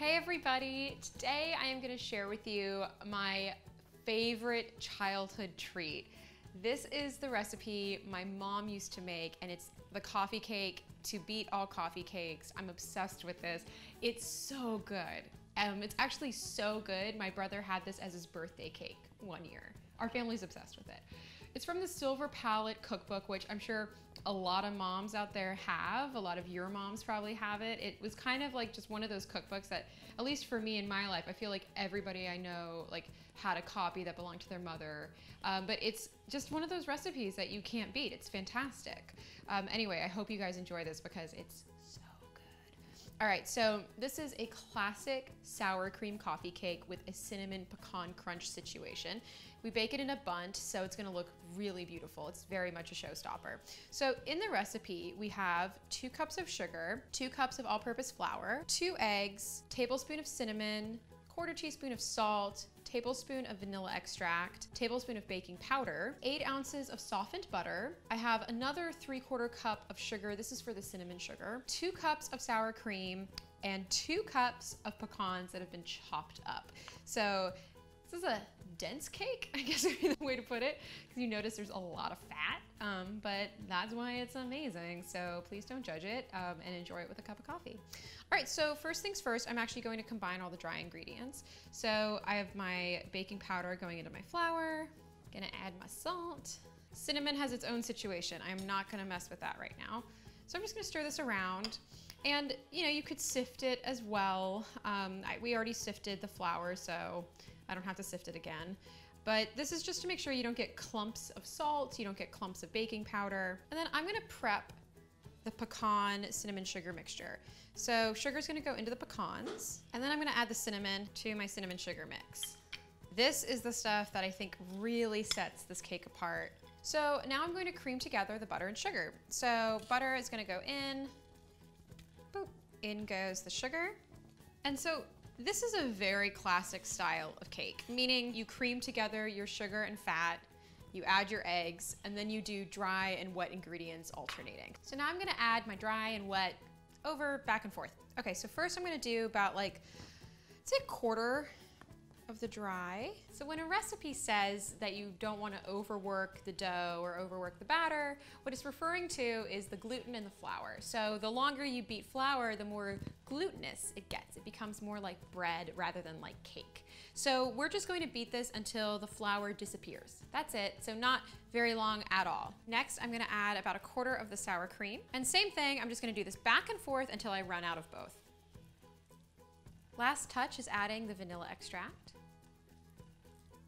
Hey everybody, today I am going to share with you my favorite childhood treat. This is the recipe my mom used to make, and it's the coffee cake to beat all coffee cakes. I'm obsessed with this. It's so good. It's actually so good. My brother had this as his birthday cake one year. Our family's obsessed with it. It's from the Silver Palette Cookbook, which I'm sure a lot of moms out there have. A lot of your moms probably have it. It was kind of like just one of those cookbooks that, at least for me in my life, I feel like everybody I know like had a copy that belonged to their mother. But it's just one of those recipes that you can't beat. It's fantastic. Anyway, I hope you guys enjoy this because it's so good. All right, so this is a classic sour cream coffee cake with a cinnamon pecan crunch situation. We bake it in a bundt, so it's gonna look really beautiful. It's very much a showstopper. So in the recipe, we have 2 cups of sugar, 2 cups of all-purpose flour, 2 eggs, tablespoon of cinnamon, 1/4 teaspoon of salt, tablespoon of vanilla extract, tablespoon of baking powder, 8 ounces of softened butter. I have another 3/4 cup of sugar. This is for the cinnamon sugar, 2 cups of sour cream, and 2 cups of pecans that have been chopped up. So this is a dense cake, I guess would be the way to put it, because you notice there's a lot of fat, but that's why it's amazing. So please don't judge it and enjoy it with a cup of coffee. All right, so first things first, I'm actually going to combine all the dry ingredients. So I have my baking powder going into my flour, gonna add my salt. Cinnamon has its own situation. I'm not gonna mess with that right now. So I'm just gonna stir this around. And you know, you could sift it as well. We already sifted the flour, so I don't have to sift it again. But this is just to make sure you don't get clumps of salt, you don't get clumps of baking powder. And then I'm gonna prep the pecan cinnamon sugar mixture. So sugar's gonna go into the pecans, and then I'm gonna add the cinnamon to my cinnamon sugar mix. This is the stuff that I think really sets this cake apart. So now I'm going to cream together the butter and sugar. So butter is gonna go in, boop, in goes the sugar. And so this is a very classic style of cake, meaning you cream together your sugar and fat, you add your eggs, and then you do dry and wet ingredients alternating. So now I'm gonna add my dry and wet over back and forth. Okay, so first I'm gonna do about like, say 1/4 of the dry. So when a recipe says that you don't want to overwork the dough or overwork the batter, what it's referring to is the gluten in the flour. So the longer you beat flour, the more glutinous it gets. It becomes more like bread rather than like cake. So we're just going to beat this until the flour disappears. That's it, so not very long at all. Next, I'm gonna add about 1/4 of the sour cream. And same thing, I'm just gonna do this back and forth until I run out of both. Last touch is adding the vanilla extract.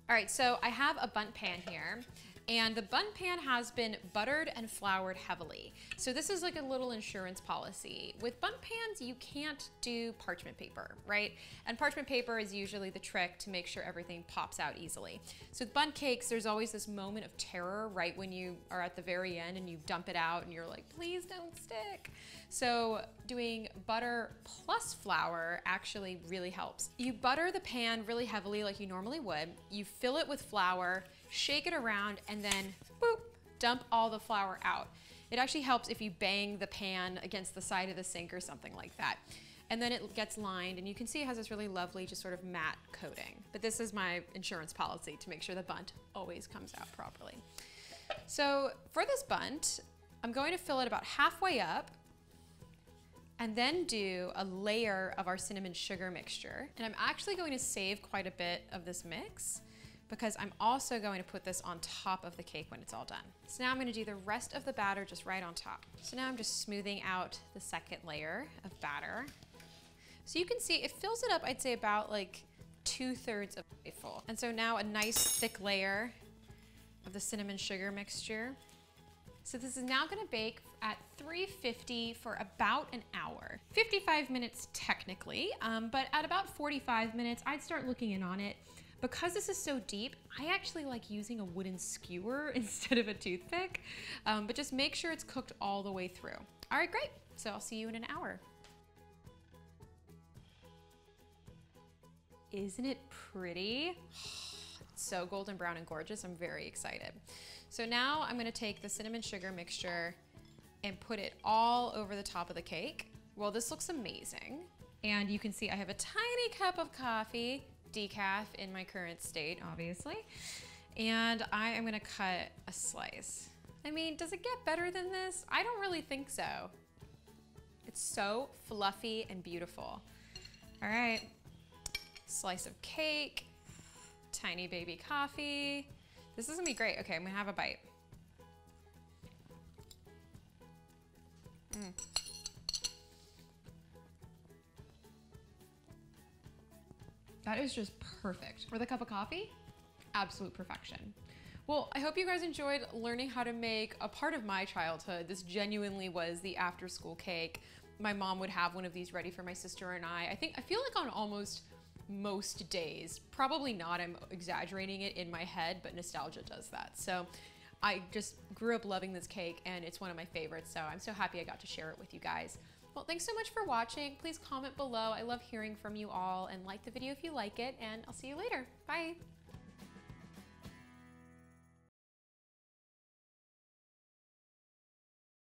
All right, so I have a bundt pan here, and the bundt pan has been buttered and floured heavily. So this is like a little insurance policy. With bundt pans, you can't do parchment paper, right? And parchment paper is usually the trick to make sure everything pops out easily. So with bundt cakes, there's always this moment of terror right when you are at the very end and you dump it out and you're like, please don't stick. So doing butter plus flour actually really helps. You butter the pan really heavily like you normally would. You fill it with flour, shake it around, and then boop, dump all the flour out. It actually helps if you bang the pan against the side of the sink or something like that. And then it gets lined, and you can see it has this really lovely, just sort of matte coating. But this is my insurance policy to make sure the bundt always comes out properly. So for this bundt, I'm going to fill it about halfway up, and then do a layer of our cinnamon sugar mixture. And I'm actually going to save quite a bit of this mix because I'm also going to put this on top of the cake when it's all done. So now I'm gonna do the rest of the batter just right on top. So now I'm just smoothing out the second layer of batter. So you can see it fills it up, I'd say about like 2/3 of it full. And so now a nice thick layer of the cinnamon sugar mixture. So this is now gonna bake at 350 for about an hour. 55 minutes technically, but at about 45 minutes, I'd start looking in on it. Because this is so deep, I actually like using a wooden skewer instead of a toothpick, but just make sure it's cooked all the way through. All right, great. So I'll see you in an hour. Isn't it pretty? It's so golden brown and gorgeous. I'm very excited. So now I'm gonna take the cinnamon sugar mixture and put it all over the top of the cake. Well, this looks amazing. And you can see I have a tiny cup of coffee, decaf in my current state, obviously. And I am gonna cut a slice. I mean, does it get better than this? I don't really think so. It's so fluffy and beautiful. All right, slice of cake, tiny baby coffee. This is gonna be great. Okay, I'm gonna have a bite. That is just perfect. For the cup of coffee, absolute perfection. Well, I hope you guys enjoyed learning how to make a part of my childhood. This genuinely was the after school cake. My mom would have one of these ready for my sister and I feel like on almost most days. Probably not, I'm exaggerating it in my head, but nostalgia does that. So I just grew up loving this cake and it's one of my favorites. So I'm so happy I got to share it with you guys. Well, thanks so much for watching. Please comment below. I love hearing from you all, and like the video if you like it, and I'll see you later. Bye.